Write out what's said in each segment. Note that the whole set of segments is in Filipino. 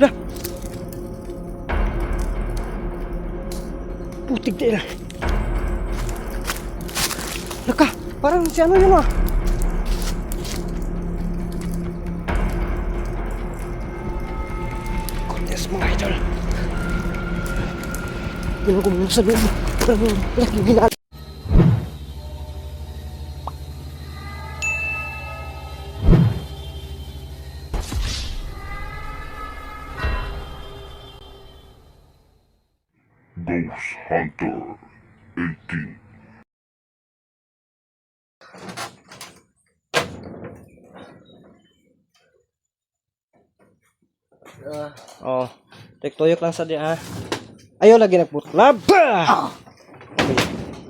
Lah. Putik din. Laka, parang si ano yun ah. Kontes mga idol. Ginagumino sa loob. Laging hinala. Ghost Hunter 18. Oh, tuyok lang sa dia. Ayaw lagi nagputlab.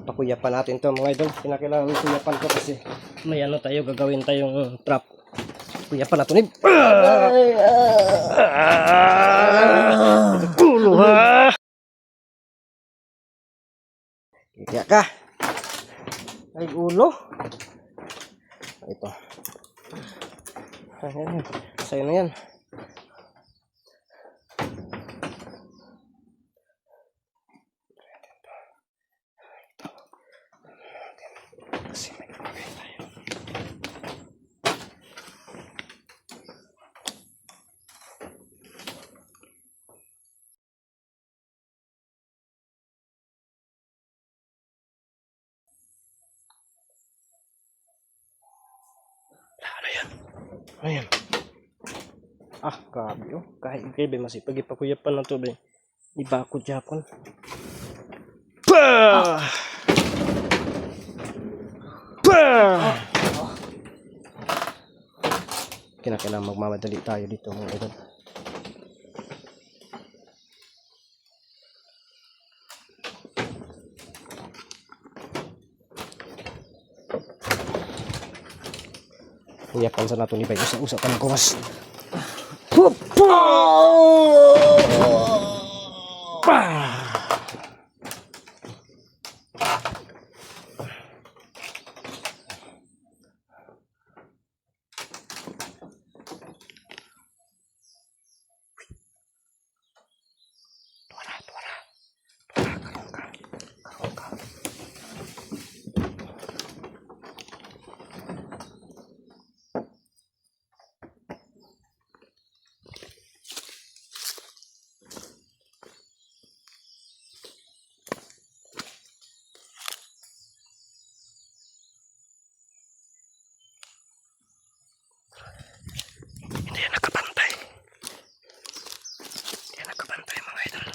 Pakuyapan natin to mga idol. Kinakailangan kuyapan ko kasi may ano tayo gagawin tayong trap. Kuyapan natin ni. Ulo ha. Kaya ka. Ay ulo. Ito. Ayan. Sa'yo na yan. Kasi may kapagay tayo. Ano yan? Ano yan? Ah, grabe oh. Kahit grabe masipag ipakuyapan na to ba. Iba ako Japon. Bah! Bah! Kinakailangan magmamadali tayo dito mga idol. Kuyapan sa nato ni Bay. Usa-usa pa ng kuwas. Hindi yan nakabantay. Hindi yan nakabantay mga idol.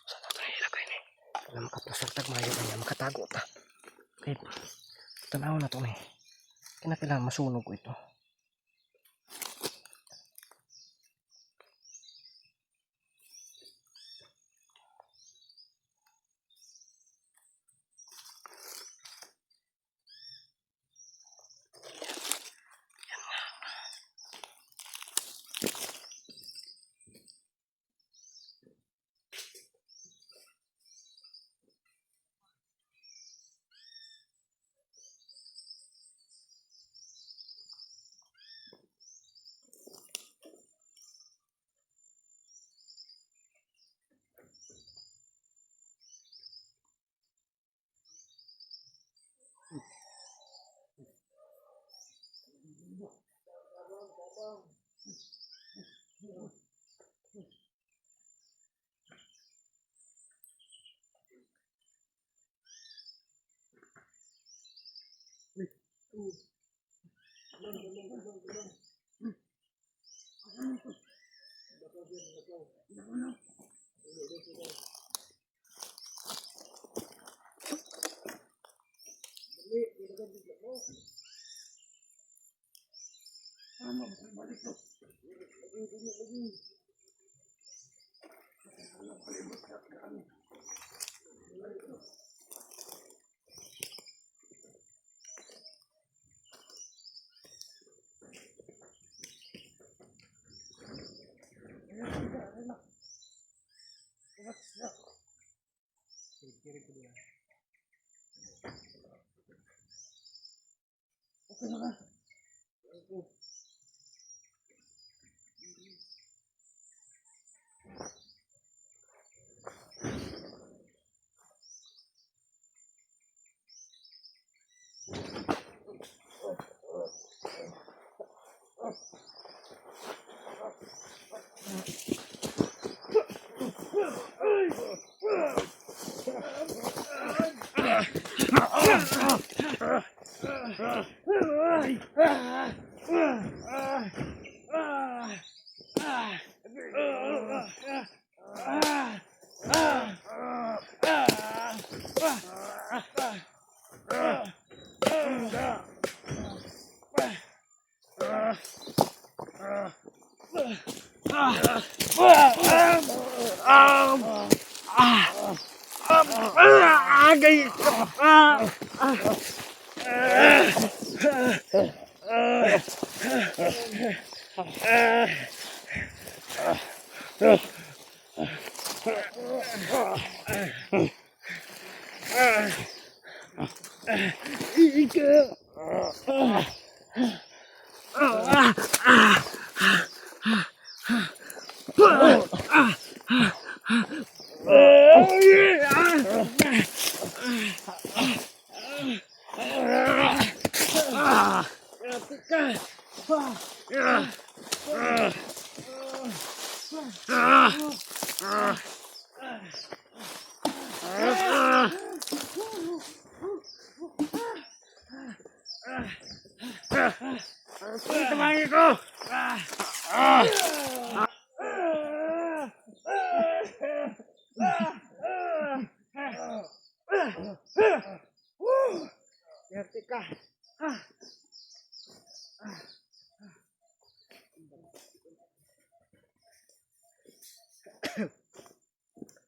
Saan natin ilagay ni? Wala makaplasar tagmayo kanya. Makatago ta. Okay. Tanaw na ito ni. Kinakailangan masunog ko ito.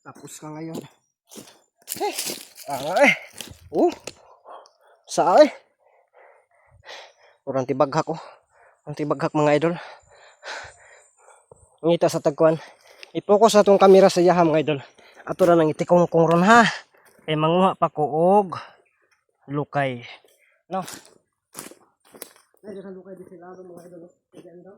Tapos ka ngayon. Sa Urang tibaghak ko. Ang tibaghak mga idol. Ngita sa tagkuan. I-focus na tong kamera sa yaha mga idol. Ato ra nang itikong kong ron ha. Kay manguha pa ko og lukay. No. Medyo sa lukay di sila mga idol. Diyan daw.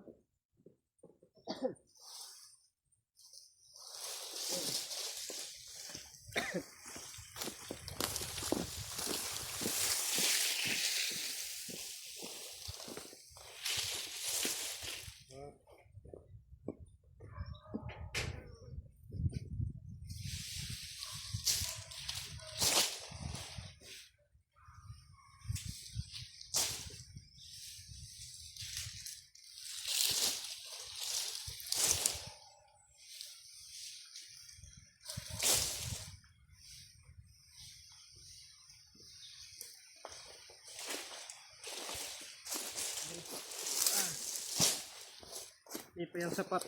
Di pa yung sapat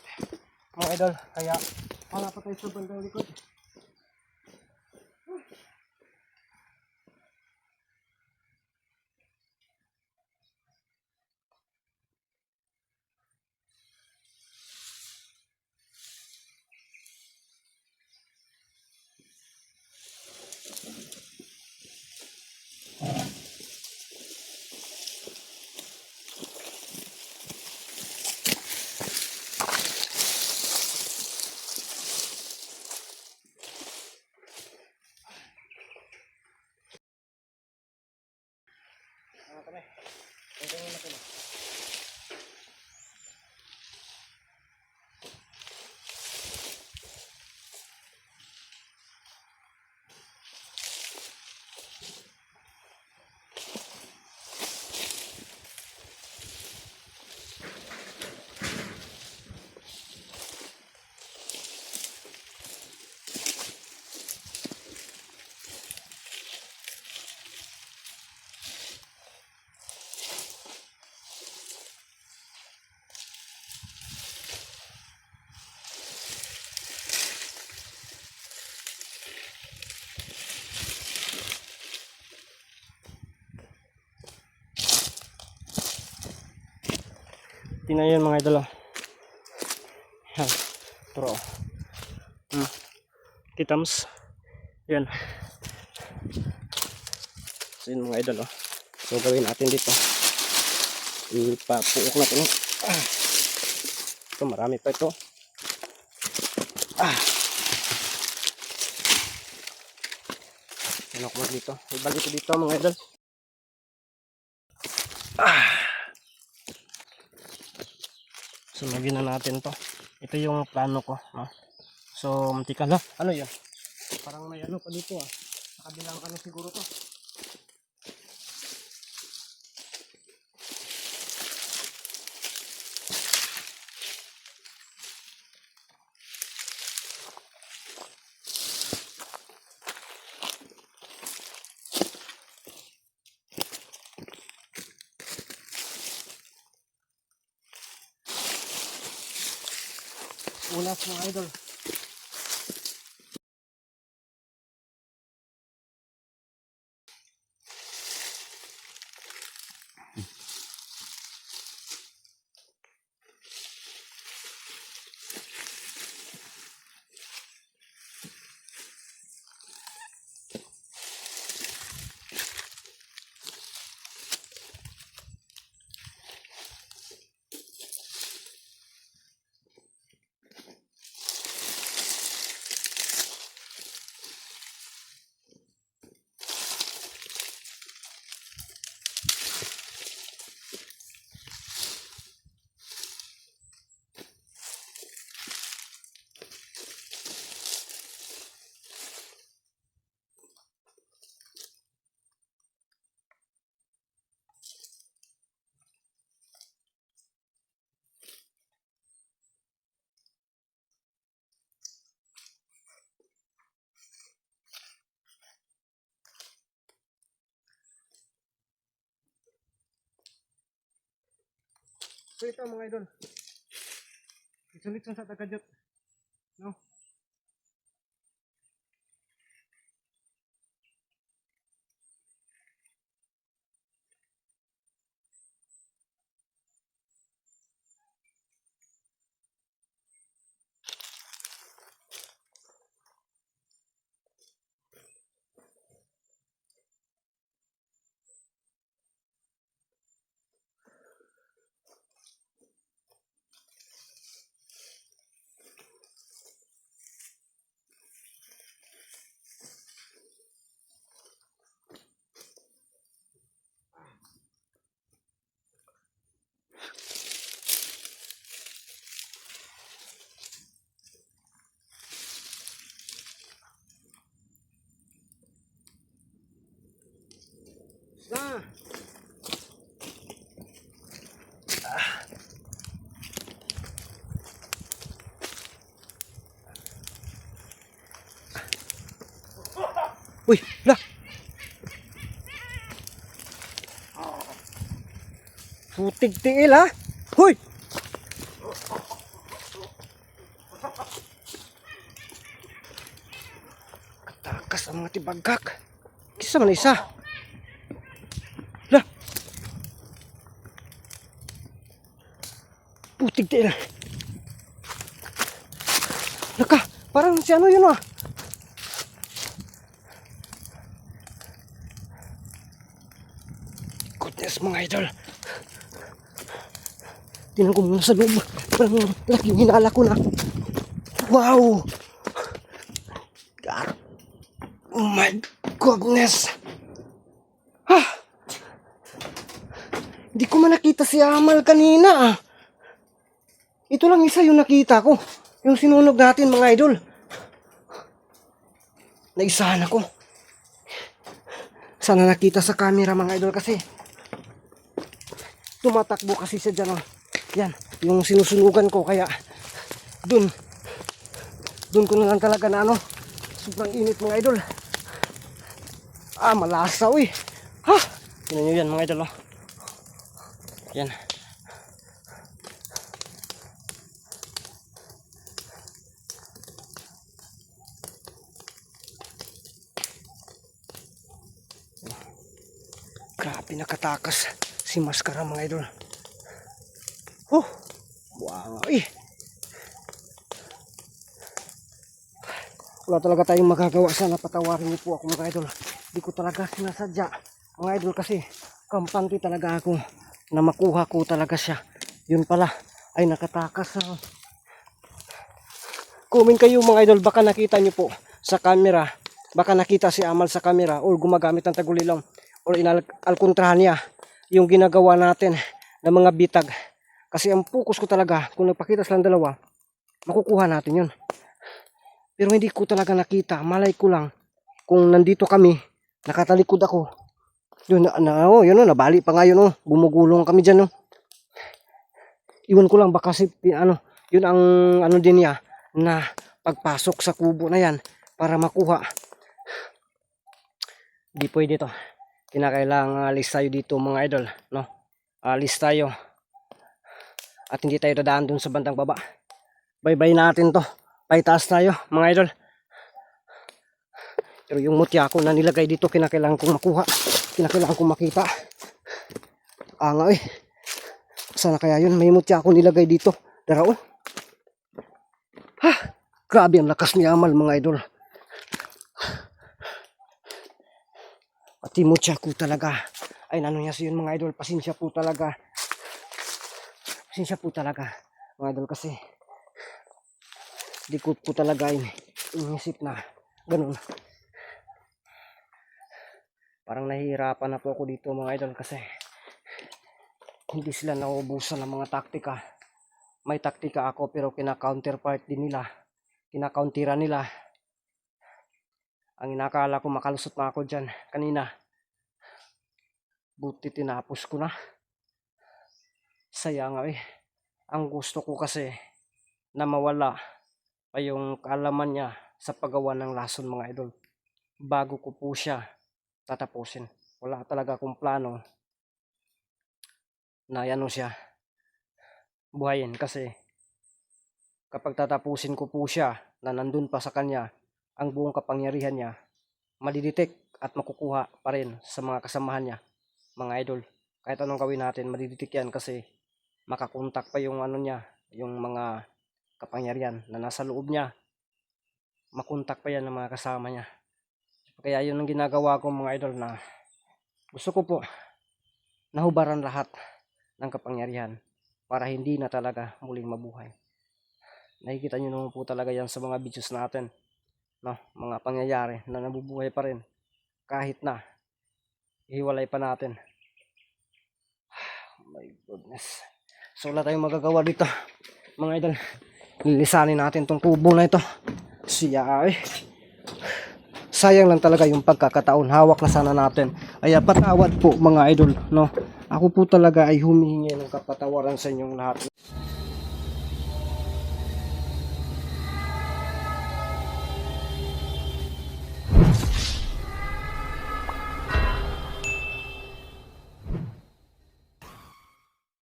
mga idol, kaya wala pa tayo sa bandang likod. Tingnan yun mga idol. Yan. Turo. Kitams. Yan. So yun mga idol, oh. So gawin natin dito. Ipapuok natin. Ito, marami pa ito. Ano ko dito? Ibalik ko dito mga idol. So lagyan na natin to. Ito yung plano ko, no? So mantika na. Ano yun? Parang may ano pa dito, ah. Sa kabilang ano siguro to. Ulas mga idol. So ito mga idol. Isulit sa tagadyot. No? Na. Uy, lah. Putig tiil ha. Huy. Katakas ang mga tibagak. Kisa man isa. Lah. Putig tiil. Laka, parang si ano yun ah. Goodness mga idol. Tingnan ko muna sa loob. Parang laking hinala ko na. Wow! God. Oh my goodness! Ah! Hindi ko man nakita si Amal kanina ah. Ito lang isa yung nakita ko. Yung sinunog natin mga idol. Naisahan ako. Sana nakita sa camera mga idol kasi tumatakbo kasi siya dyan. Oh. Yan, yung sinusunugan ko kaya dun ko na lang talaga na ano, sobrang init mga idol. Ah, malasaw eh. Ha! Tingnan nyo yan mga idol. Oh. Yan. Grabe nakatakas si Maskara mga idol. Oh, wow eh. Wala talaga tayong magagawa. Sana patawarin niyo po ako mga idol. Di ko talaga sinasadya mga idol kasi kampante talaga ako na makuha ko talaga siya. Yun pala ay nakatakas. Comment kayo mga idol, baka nakita niyo po sa camera, baka nakita si Amal sa camera or gumagamit ng tagulilong or inalkontrahan niya yung ginagawa natin ng mga bitag. Kasi ang focus ko talaga, kung nagpakita silang dalawa, makukuha natin yun. Pero hindi ko talaga nakita, malay ko lang kung nandito kami, nakatalikod ako. Yun, yun, nabali pa nga yun, gumugulong kami dyan. Iwan ko lang baka si, yun ang din niya na pagpasok sa kubo na yan para makuha. Di pwede to. Kinakailangan alis tayo dito mga idol, no? Alis tayo. At hindi tayo dadaan dun sa bandang baba. Bye-bye natin to. Paitaas tayo mga idol. Pero yung mutya ko na nilagay dito, kinakailangan kong makuha. Kinakailangan kong makita. Nga sana kaya yun, may mutya ako nilagay dito. Darao. Grabe ang lakas ni Amal mga idol. Pati mutya ko talaga. Ay nano niya siya yun mga idol. Pasensya po talaga. Pasensya po talaga mga idol kasi di ko po talaga inisip na ganun. Parang nahihirapan na po ako dito mga idol kasi hindi sila nauubusan ng mga taktika. May taktika ako pero kina-counterpart din nila. Kina-countera nila. Ang inakala ko makalusot na ako dyan kanina. Buti tinapos ko na. Sayang Ang gusto ko kasi na mawala pa yung kaalaman niya sa paggawa ng lason mga idol. Bago ko po siya tatapusin. Wala talaga akong plano na siya buhayin kasi kapag tatapusin ko po siya na nandun pa sa kanya ang buong kapangyarihan niya, madidetect at makukuha pa rin sa mga kasamahan niya mga idol. Kahit anong gawin natin, madidetect yan kasi makakontak pa yung niya, yung mga kapangyarihan na nasa loob niya. Makontak pa yan ng mga kasama niya. Kaya yun ang ginagawa ko mga idol na gusto ko po nahubaran lahat ng kapangyarihan para hindi na talaga muling mabuhay. Nakikita nyo naman po talaga yan sa mga videos natin, no? Mga pangyayari na nabubuhay pa rin kahit na ihiwalay pa natin. Oh my goodness. So wala tayong magagawa dito mga idol. Lilisanin natin tong kubo na ito. Sayang lang talaga yung pagkakataon. Hawak na sana natin. Ay patawad po mga idol, no? Ako po talaga ay humihingi ng kapatawaran sa inyong lahat.